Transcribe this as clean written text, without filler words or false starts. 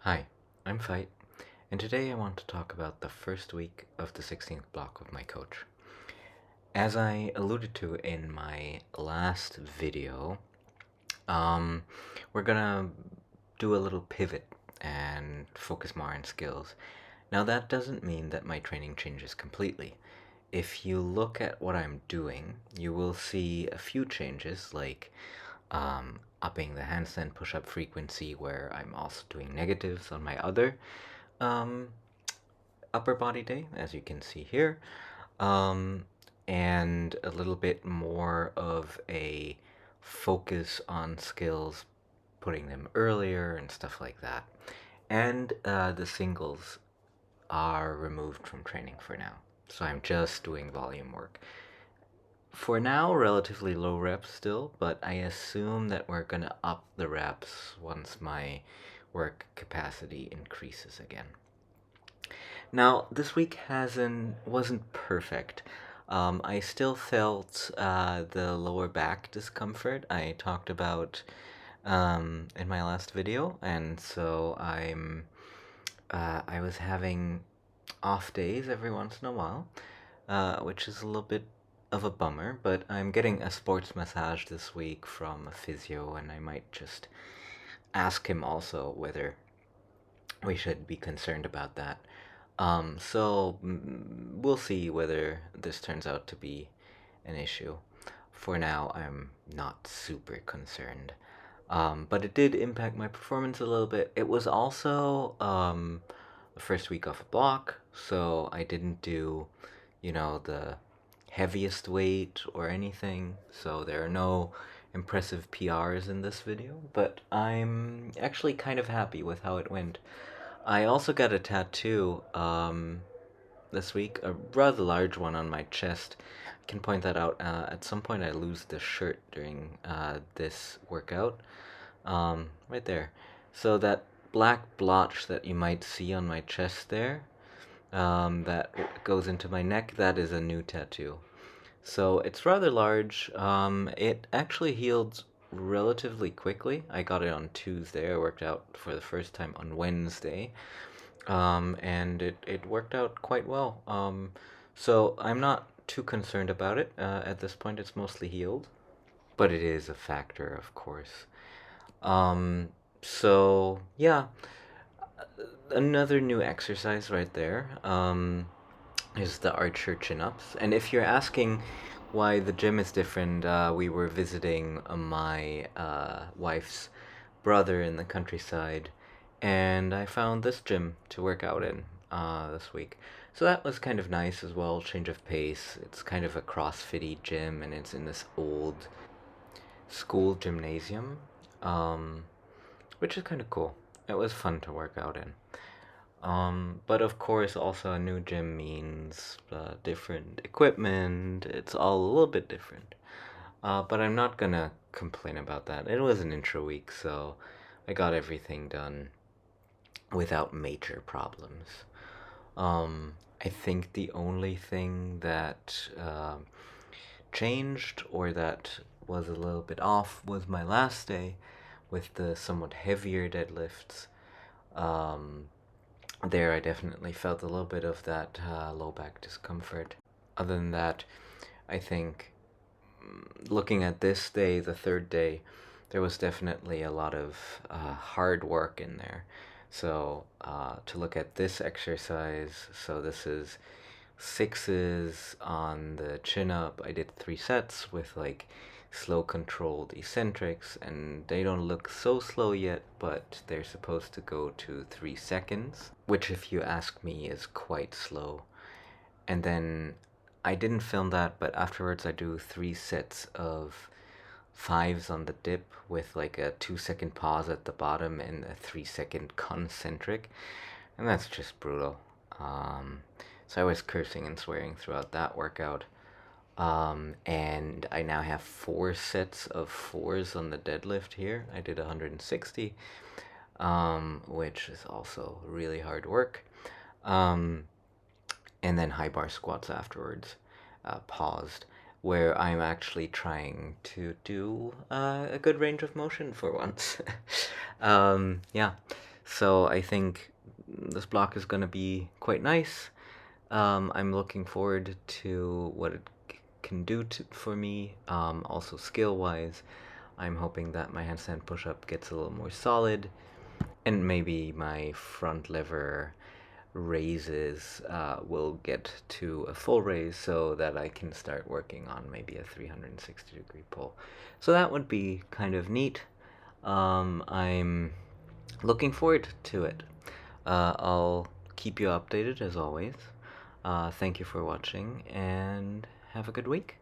Hi, I'm Fight, and today I want to talk about the first week of the 16th block with my coach. As I alluded to in my last video, we're gonna do a little pivot and focus more on skills. Now that doesn't mean that my training changes completely. If you look at what I'm doing, you will see a few changes like upping the handstand push-up frequency, where I'm also doing negatives on my other um, upper body day, as you can see here, um, and a little bit more of a focus on skills, putting them earlier and stuff like that. And the singles are removed from training for now, so I'm just doing volume work. For now, relatively low reps still, but I assume that we're gonna up the reps once my work capacity increases again. Now, this week wasn't perfect. I still felt the lower back discomfort I talked about in my last video, and so I was having off days every once in a while, which is a little bit of a bummer, but I'm getting a sports massage this week from a physio, and I might just ask him also whether we should be concerned about that. We'll see whether this turns out to be an issue. For now, I'm not super concerned. But it did impact my performance a little bit. It was also the first week off a block, so I didn't do, the heaviest weight or anything. So there are no impressive PRs in this video, but I'm actually kind of happy with how it went. I also got a tattoo this week, a rather large one on my chest. I can point that out. At some point, I lose the shirt during this workout. Right there. So that black blotch that you might see on my chest there, that goes into my neck, that is a new tattoo. So it's rather large. It actually healed relatively quickly. I got it on Tuesday. I worked out for the first time on Wednesday. And it worked out quite well. So I'm not too concerned about it. At this point, it's mostly healed, but it is a factor, of course. Um, so yeah, another new exercise right there. Is the archer chin-ups. And if you're asking why the gym is different, we were visiting my wife's brother in the countryside, and I found this gym to work out in this week. So that was kind of nice as well, change of pace. It's kind of a CrossFit-y gym, and it's in this old school gymnasium, um, which is kind of cool. It was fun to work out in. But of course, also a new gym means different equipment. It's all a little bit different. But I'm not gonna complain about that. It was an intro week, so I got everything done without major problems. I think the only thing that changed or that was a little bit off was my last day with the somewhat heavier deadlifts. Um, there I definitely felt a little bit of that low back discomfort. Other than that, I think looking at this day, the third day, there was definitely a lot of hard work in there. So to look at this exercise, so this is sixes on the chin up. I did 3 sets with like slow controlled eccentrics, and they don't look so slow yet, but they're supposed to go to 3 seconds, which if you ask me is quite slow. And then I didn't film that, but afterwards I do 3 sets of fives on the dip with like a 2-second pause at the bottom and a 3-second concentric, and that's just brutal. So I was cursing and swearing throughout that workout. And I now have 4 sets of 4s on the deadlift here. I did 160, which is also really hard work. And then high bar squats afterwards, paused, where I'm actually trying to do a good range of motion for once. Yeah. So I think this block is going to be quite nice. I'm looking forward to what it can do for me, also skill-wise. I'm hoping that my handstand push-up gets a little more solid, and maybe my front lever raises will get to a full raise so that I can start working on maybe a 360-degree pull. So that would be kind of neat. I'm looking forward to it. I'll keep you updated as always. Thank you for watching, and have a good week.